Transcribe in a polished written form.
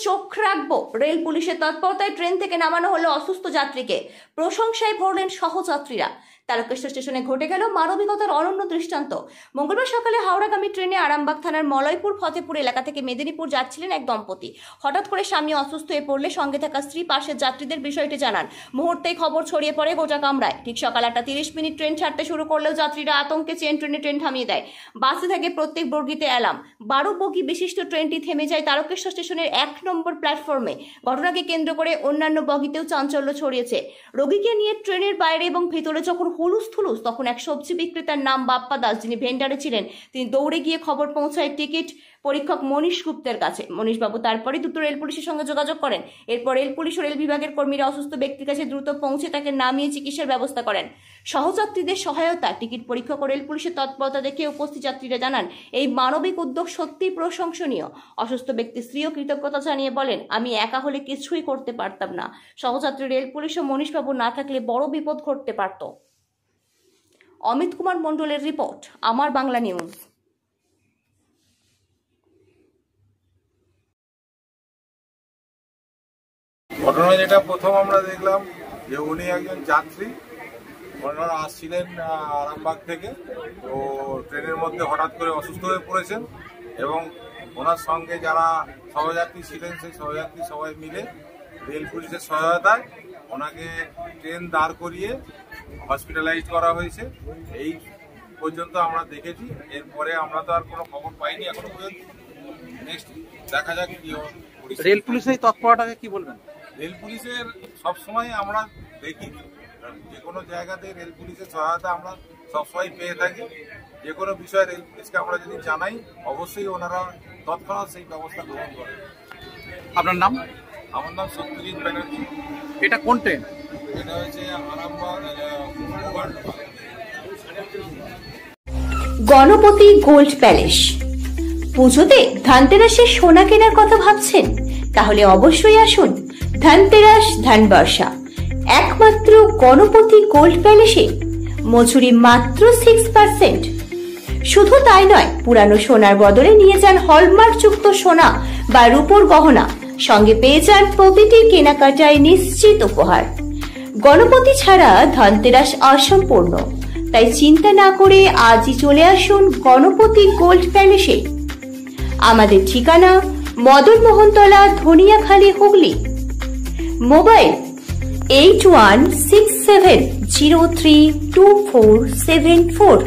চোখ রাখবো। রেল পুলিশের তৎপরতায় ট্রেন থেকে নামানো হলো অসুস্থ যাত্রীকে। প্রশংসায় ভরলেন সহযাত্রীরা। তারকেশ্বর স্টেশনে ঘটে গেল মানবিকতার অনন্য দৃষ্টান্ত। মঙ্গলবার সকালে হাওড়াগামী ট্রেনে আরামবাগ থানার মলয়পুর ফতেপুর এলাকা থেকে মেদিনীপুর যাচ্ছিলেন এক দম্পতি। হঠাৎ করে স্বামী অসুস্থ হয়ে পড়লে সঙ্গে থাকা স্ত্রী পাশের যাত্রীদের বিষয়টি জানান। মুহূর্তেই খবর ছড়িয়ে পড়ে গোটা কামরায়। ঠিক সকাল 8:30 ট্রেন ছাড়তে শুরু করলেও যাত্রীরা আতঙ্কে ট্রেন থামিয়ে দেয়। বাসে থেকে প্রত্যেক বগিতে অ্যালার্ম। 12 বগি বিশিষ্ট ট্রেনটি থেমে যায় তারকেশ্বর স্টেশনের 1 নম্বর প্ল্যাটফর্মে। ঘটনাকে কেন্দ্র করে অন্যান্য বগিতেও চাঞ্চল্য ছড়িয়েছে। রোগীকে নিয়ে ট্রেনের বাইরে এবং ভেতরে যখন হুলুস থুলুস, তখন এক সবজি বিক্রেতার নাম বাপ্পা দাস, যিনি ভেন্ডারে ছিলেন, তিনি দৌড়ে গিয়ে খবর পৌঁছায় টিকিট পরীক্ষক মনীশ গুপ্তের কাছে। মনীশবাবু তারপরে দ্রুত রেল পুলিশের সঙ্গে যোগাযোগ করেন। এরপর রেল পুলিশ ও রেল বিভাগের কর্মীরা অসুস্থ ব্যক্তির কাছে দ্রুত পৌঁছে তাকে নামিয়ে চিকিৎসার ব্যবস্থা করেন। সহযাত্রীদের সহায়তা, টিকিট পরীক্ষক ও রেল পুলিশের তৎপরতা দেখে উপস্থিত যাত্রীরা জানান, এই মানবিক উদ্যোগ সত্যিই প্রশংসনীয়। অসুস্থ ব্যক্তির স্ত্রীও কৃতজ্ঞতা জানিয়ে বলেন, আমি একা হলে কিছুই করতে পারতাম না। সহযাত্রী, রেল পুলিশ ও মনীশবাবু না থাকলে বড় বিপদ ঘটতে পারত। অমিত কুমার মণ্ডলের রিপোর্ট, আমার বাংলা নিউজ। ঘটনা যেটা প্রথম আমরা দেখলাম যে উনি একজন যাত্রী, ওনারা আসছিলেন আরামবাগ থেকে। তো ট্রেনের মধ্যে হঠাৎ করে অসুস্থ হয়ে পড়েছেন এবং ওনার সঙ্গে যারা সহযাত্রী ছিলেন সেই সহযাত্রী সবাই মিলে রেল পুলিশের সহায়তায় ওনাকে ট্রেন দাঁড় করিয়ে হসপিটালাইজ করা হয়েছে। এই পর্যন্ত আমরা দেখেছি। এরপরে আমরা তো আর কোনো খবর পাইনি এখনো পর্যন্ত। নেক্সট দেখা যাক কি হয়। রেল পুলিশের তৎপরতাকে কি বলবেন? রেল পুলিশের সবসময় আমরা দেখি, যে কোনো জায়গাতে রেল পুলিশের সহায়তা আমরা সবসময় পেয়ে থাকি। যে কোনো বিষয়ে রেল পুলিশকে আমরা যদি জানাই, অবশ্যই ওনারা তৎক্ষণাৎ সেই ব্যবস্থা গ্রহণ করেন। আপনার নাম? আমার নাম সত্যজিৎ ব্যানার্জি। এটা কোন ট্রেন? এটা হচ্ছে আরামবাগ গণপতি গোল্ড প্যালেস। পুজোতে ধানতেরাসের সোনা কেনার কথা ভাবছেন? তাহলে অবশ্যই আসুন ধানতেরাস ধানবর্ষা। একমাত্র গণপতি গোল্ড প্যালেসে মজুরি মাত্র 6%। শুধু তাই নয়, পুরানো সোনার বদলে নিয়ে যান হলমার্ক যুক্ত সোনা বা রূপোর গহনা। সঙ্গে পেয়ে যান প্রতিটি কেনাকাটায় নিশ্চিত উপহার। গণপতি ছাড়া ধানতেরাস অসম্পূর্ণ। তাই চিন্তা না করে আজই চলে আসুন গণপতি গোল্ড প্যালেসে। আমাদের ঠিকানা মদন মোহনতলা, ধনিয়াখালী, হুগলি। মোবাইল 8167032474।